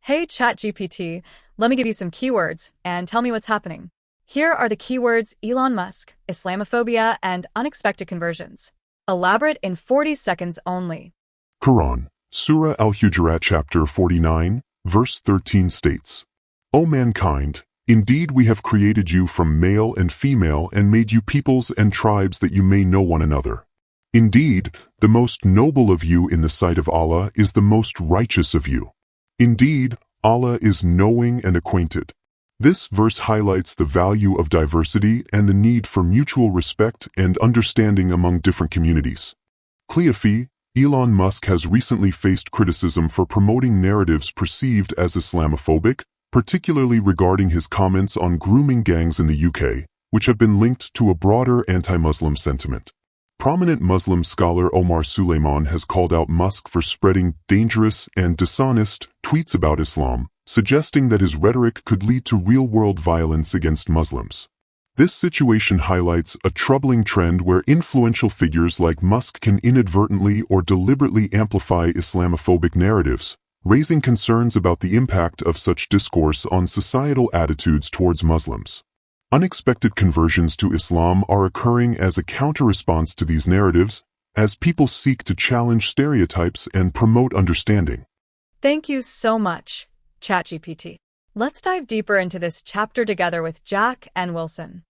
Hey ChatGPT, let me give you some keywords and tell me what's happening. Here are the keywords Elon Musk, Islamophobia, and unexpected conversions. Elaborate in 40 seconds only. Quran, Surah Al-Hujurat chapter 49, verse 13 states, O mankind, indeed we have created you from male and female and made you peoples and tribes that you may know one another. Indeed, the most noble of you in the sight of Allah is the most righteous of you. Indeed, Allah is knowing and acquainted. This verse highlights the value of diversity and the need for mutual respect and understanding among different communities. Clearly, Elon Musk has recently faced criticism for promoting narratives perceived as Islamophobic, particularly regarding his comments on grooming gangs in the UK, which have been linked to a broader anti-Muslim sentiment. Prominent Muslim scholar Omar Suleiman has called out Musk for spreading dangerous and dishonest tweets about Islam, suggesting that his rhetoric could lead to real-world violence against Muslims. This situation highlights a troubling trend where influential figures like Musk can inadvertently or deliberately amplify Islamophobic narratives, raising concerns about the impact of such discourse on societal attitudes towards Muslims. Unexpected conversions to Islam are occurring as a counter-response to these narratives, as people seek to challenge stereotypes and promote understanding. Thank you so much, ChatGPT. Let's dive deeper into this chapter together with Jack and Wilson.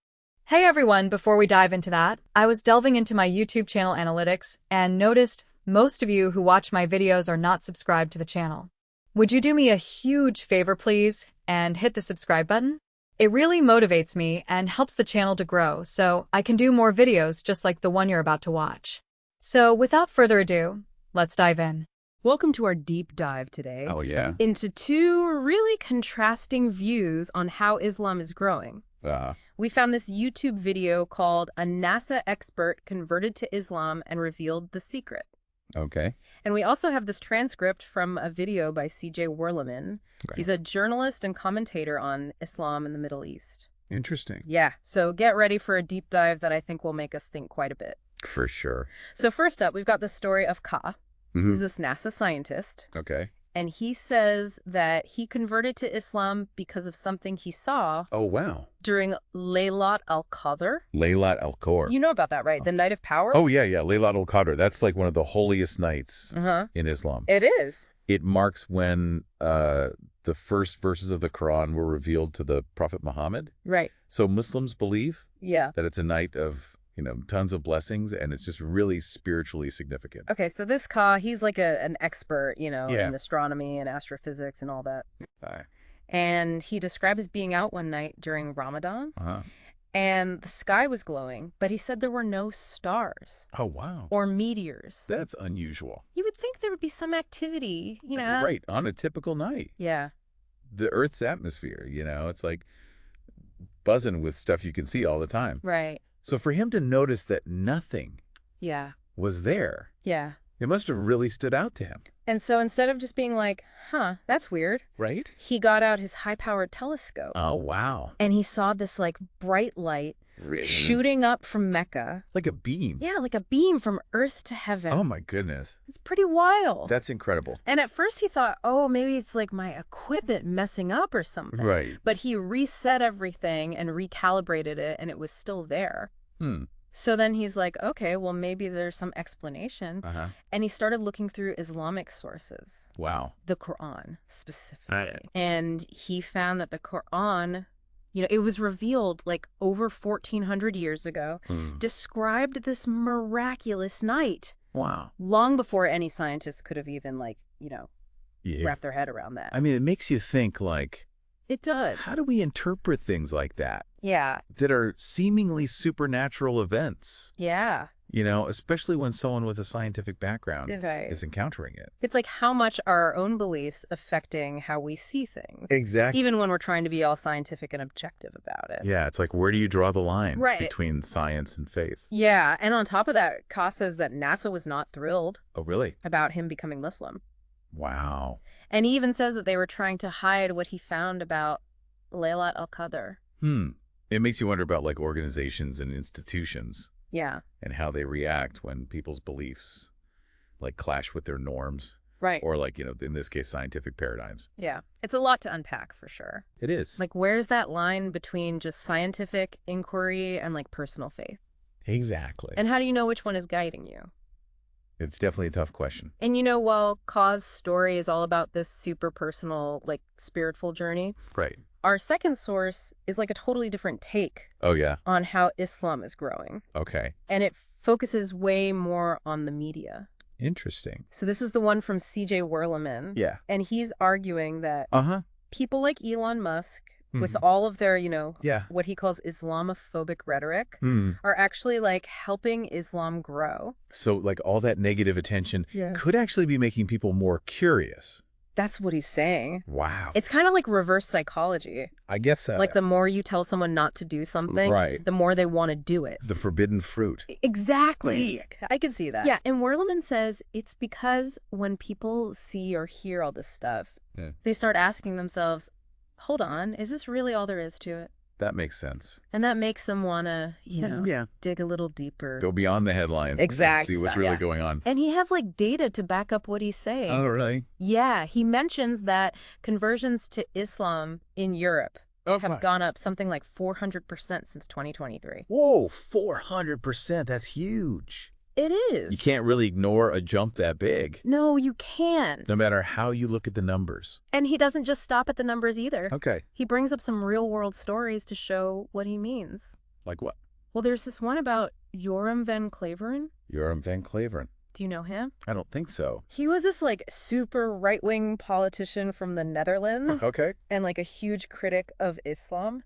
Hey everyone, before we dive into that, I was delving into my YouTube channel analytics and noticed most of you who watch my videos are not subscribed to the channel. Would you do me a huge favor, please, and hit the subscribe button? It really motivates me and helps the channel to grow so I can do more videos just like the one you're about to watch. So without further ado, let's dive in. Welcome to our deep dive today. Oh, yeah. Into two really contrasting views on how Islam is growing. We found this YouTube video called A NASA Expert Converted to Islam and Revealed the Secret. Okay. And we also have this transcript from a video by C.J. Werleman. Okay. He's a journalist and commentator on Islam in the Middle East. Interesting. Yeah, so get ready for a deep dive that I think will make us think quite a bit. For sure. So first up, we've got the story of Ka. Mm-hmm. He's this NASA scientist. Okay. And he says that he converted to Islam because of something he saw Oh, wow. during Laylat al-Qadr. Laylat al-Qadr. You know about that, right? The Night of Power? Oh, yeah, yeah. Laylat al-Qadr. That's like one of the holiest nights in Islam. It is. It marks when the first verses of the Quran were revealed to the Prophet Muhammad. Right. So Muslims believe Yeah. that it's a night of, tons of blessings, and it's just really spiritually significant. Okay, so this Ka, he's like an expert, Yeah. in astronomy and astrophysics and all that. Uh, And he described being out one night during Ramadan, uh-huh. and the sky was glowing, but he said there were no stars Oh, wow. or meteors. That's unusual. You would think there would be some activity, Right. On a typical night. Yeah. The Earth's atmosphere, it's like buzzing with stuff you can see all the time. Right. So for him to notice that nothing Yeah. was there, Yeah. it must have really stood out to him. And so instead of just being like, huh, that's weird, Right? he got out his high-powered telescope. Oh, wow. And he saw this like bright light Really? shooting up from Mecca. Like a beam. Yeah, like a beam from earth to heaven. Oh, my goodness. It's pretty wild. That's incredible. And at first he thought, oh, maybe it's like my equipment messing up or something. Right. But he reset everything and recalibrated it, and it was still there. So then he's like, okay, well, maybe there's some explanation. Uh-huh. And he started looking through Islamic sources, Wow. the Quran specifically. Right. And he found that the Quran, it was revealed like over 1,400 years ago, described this miraculous night Wow. long before any scientists could have even Yeah. wrap their head around that. I mean, it makes you think, It does. how do we interpret things like that Yeah. that are seemingly supernatural events? Yeah. Especially when someone with a scientific background Right. is encountering it. It's like how much are our own beliefs affecting how we see things? Exactly. Even when we're trying to be all scientific and objective about it. Yeah, it's like, where do you draw the line Right. between science and faith? Yeah. And on top of that, Ka says that NASA was not thrilled Oh, really? about him becoming Muslim. Wow. And he even says that they were trying to hide what he found about Laylat al-Qadr. It makes you wonder about organizations and institutions Yeah. and how they react when people's beliefs clash with their norms. Right. Or like, in this case, scientific paradigms. Yeah. It's a lot to unpack for sure. It is. Like, where's that line between just scientific inquiry and like personal faith? Exactly. And how do you know which one is guiding you? It's definitely a tough question. And while Ka's story is all about this super personal, like, spiritual journey, Right. our second source is like a totally different take Oh, yeah. on how Islam is growing. Okay. And it focuses way more on the media. Interesting. So this is the one from C.J. Werleman. Yeah. And he's arguing that people like Elon Musk, with all of their, what he calls Islamophobic rhetoric, are actually like helping Islam grow. So like all that negative attention could actually be making people more curious. That's what he's saying. Wow. It's kind of like reverse psychology. I guess like the more you tell someone not to do something, the more they want to do it. The forbidden fruit. Exactly. I can see that. Yeah, and Werleman says it's because when people see or hear all this stuff, they start asking themselves, hold on, is this really all there is to it? That makes sense. And that makes them want to, dig a little deeper. Go beyond the headlines. Exactly. See what's really going on. And he has like data to back up what he's saying. Oh, really? Yeah. He mentions that conversions to Islam in Europe have gone up something like 400% since 2023. Whoa, 400%. That's huge. It is. You can't really ignore a jump that big. No, you can't. No matter how you look at the numbers. And he doesn't just stop at the numbers either. Okay. He brings up some real-world stories to show what he means. Like what? Well, there's this one about Joram van Cleveren. Joram van Cleveren. Do you know him? I don't think so. He was this like super right-wing politician from the Netherlands. Okay. And like a huge critic of Islam.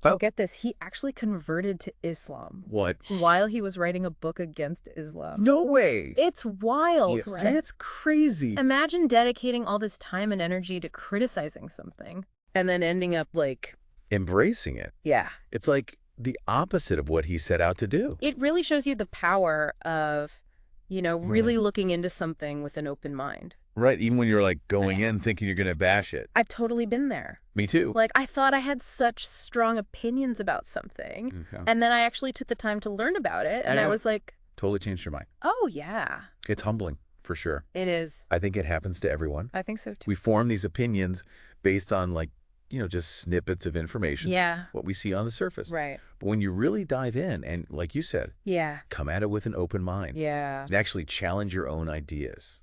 Oh. Get this, he actually converted to Islam. What? While he was writing a book against Islam. No way. It's wild, right? That's crazy. Imagine dedicating all this time and energy to criticizing something and then ending up like... embracing it. Yeah. It's like the opposite of what he set out to do. It really shows you the power of, really looking into something with an open mind. Right, even when you're like going in thinking you're going to bash it. I've totally been there. Me too. Like I thought I had such strong opinions about something. Okay. And then I actually took the time to learn about it. And I was like... Totally changed your mind. Oh, yeah. It's humbling, for sure. It is. I think it happens to everyone. I think so too. We form these opinions based on like, just snippets of information. Yeah. What we see on the surface. Right. But when you really dive in and like you said, come at it with an open mind. Yeah. And actually challenge your own ideas.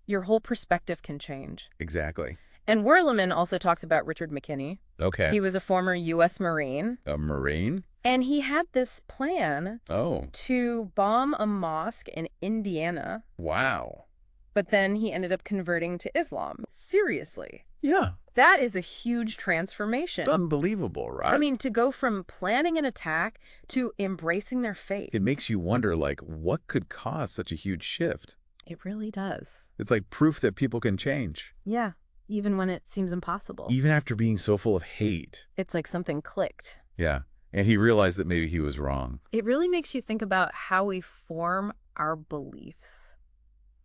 Your whole perspective can change. Exactly. And Werleman also talks about Richard McKinney. Okay. He was a former U.S. Marine. A Marine? And he had this plan to bomb a mosque in Indiana. Wow. But then he ended up converting to Islam. Seriously. Yeah. That is a huge transformation. It's unbelievable, right? I mean, to go from planning an attack to embracing their faith. It makes you wonder, like, what could cause such a huge shift? It really does. It's like proof that people can change. Yeah, even when it seems impossible. Even after being so full of hate. It's like something clicked. Yeah, and he realized that maybe he was wrong. It really makes you think about how we form our beliefs.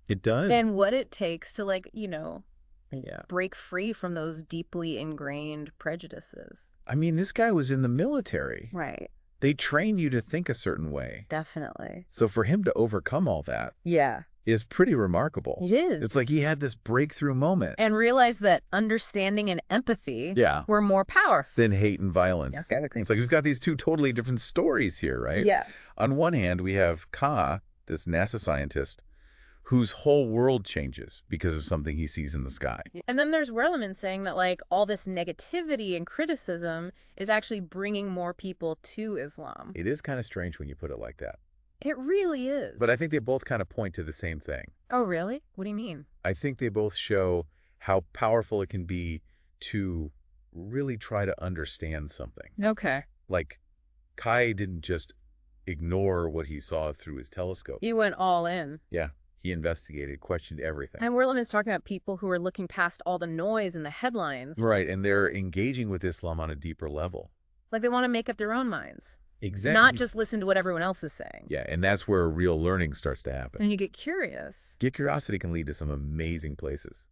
It does. And what it takes to, like, break free from those deeply ingrained prejudices. I mean, this guy was in the military. Right. They train you to think a certain way. Definitely. So for him to overcome all that is pretty remarkable. It is. It's like he had this breakthrough moment. And realized that understanding and empathy were more powerful than hate and violence. Okay. It's like we've got these two totally different stories here, right? Yeah. On one hand, we have Ka, this NASA scientist, whose whole world changes because of something he sees in the sky. And then there's Werleman saying that, like, all this negativity and criticism is actually bringing more people to Islam. It is kind of strange when you put it like that. It really is. But I think they both kind of point to the same thing. Oh, really? What do you mean? I think they both show how powerful it can be to really try to understand something. Okay. Like, Kai didn't just ignore what he saw through his telescope. He went all in. Yeah. He investigated, questioned everything. And Werleman is talking about people who are looking past all the noise and the headlines. Right, and they're engaging with Islam on a deeper level. Like they want to make up their own minds. Exactly. Not just listen to what everyone else is saying. Yeah, and that's where real learning starts to happen. And you get curious. Curiosity can lead to some amazing places.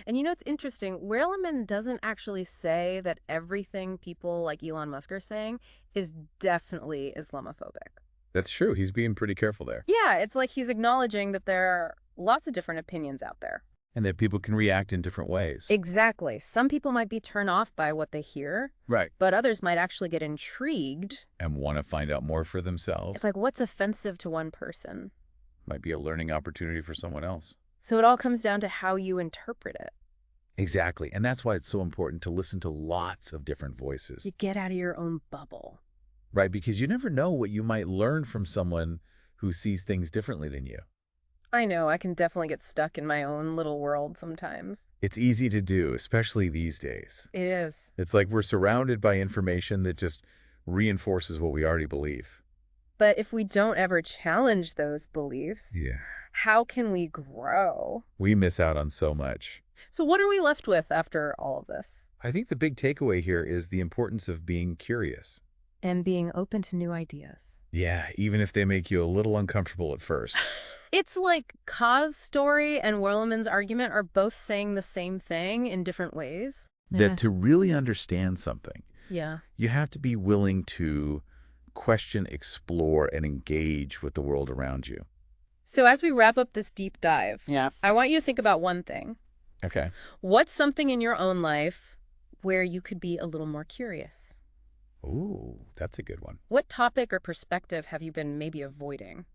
And it's interesting. Werleman doesn't actually say that everything people like Elon Musk are saying is definitely Islamophobic. That's true. He's being pretty careful there. Yeah, it's like he's acknowledging that there are lots of different opinions out there. And that people can react in different ways. Exactly. Some people might be turned off by what they hear. Right. But others might actually get intrigued. And want to find out more for themselves. It's like, what's offensive to one person? Might be a learning opportunity for someone else. So it all comes down to how you interpret it. Exactly. And that's why it's so important to listen to lots of different voices. You get out of your own bubble. Right, because you never know what you might learn from someone who sees things differently than you. I know, I can definitely get stuck in my own little world sometimes. It's easy to do, especially these days. It is. It's like we're surrounded by information that just reinforces what we already believe. But if we don't ever challenge those beliefs, how can we grow? We miss out on so much. So what are we left with after all of this? I think the big takeaway here is the importance of being curious. And being open to new ideas. Yeah, even if they make you a little uncomfortable at first. It's like Ka's story and Werleman's argument are both saying the same thing in different ways. That to really understand something, you have to be willing to question, explore, and engage with the world around you. So as we wrap up this deep dive, Yeah. I want you to think about one thing. Okay. What's something in your own life where you could be a little more curious? Ooh, that's a good one. What topic or perspective have you been maybe avoiding?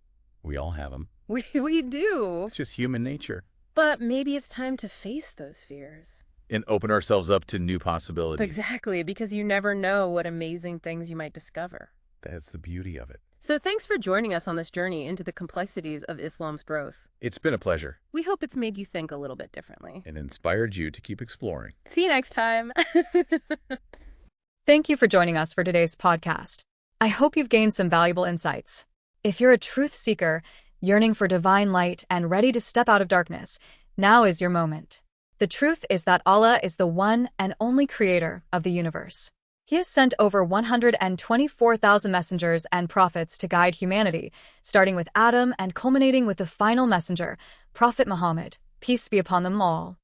We all have them. We do. It's just human nature. But maybe it's time to face those fears. And open ourselves up to new possibilities. Exactly, because you never know what amazing things you might discover. That's the beauty of it. So thanks for joining us on this journey into the complexities of Islam's growth. It's been a pleasure. We hope it's made you think a little bit differently. And inspired you to keep exploring. See you next time. Thank you for joining us for today's podcast. I hope you've gained some valuable insights. If you're a truth seeker, yearning for divine light and ready to step out of darkness, now is your moment. The truth is that Allah is the one and only creator of the universe. He has sent over 124,000 messengers and prophets to guide humanity, starting with Adam and culminating with the final messenger, Prophet Muhammad, peace be upon them all.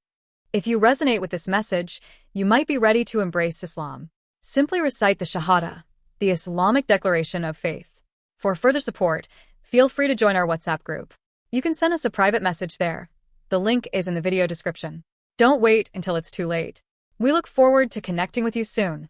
If you resonate with this message, you might be ready to embrace Islam. Simply recite the Shahada, the Islamic declaration of faith. For further support, feel free to join our WhatsApp group. You can send us a private message there. The link is in the video description. Don't wait until it's too late. We look forward to connecting with you soon.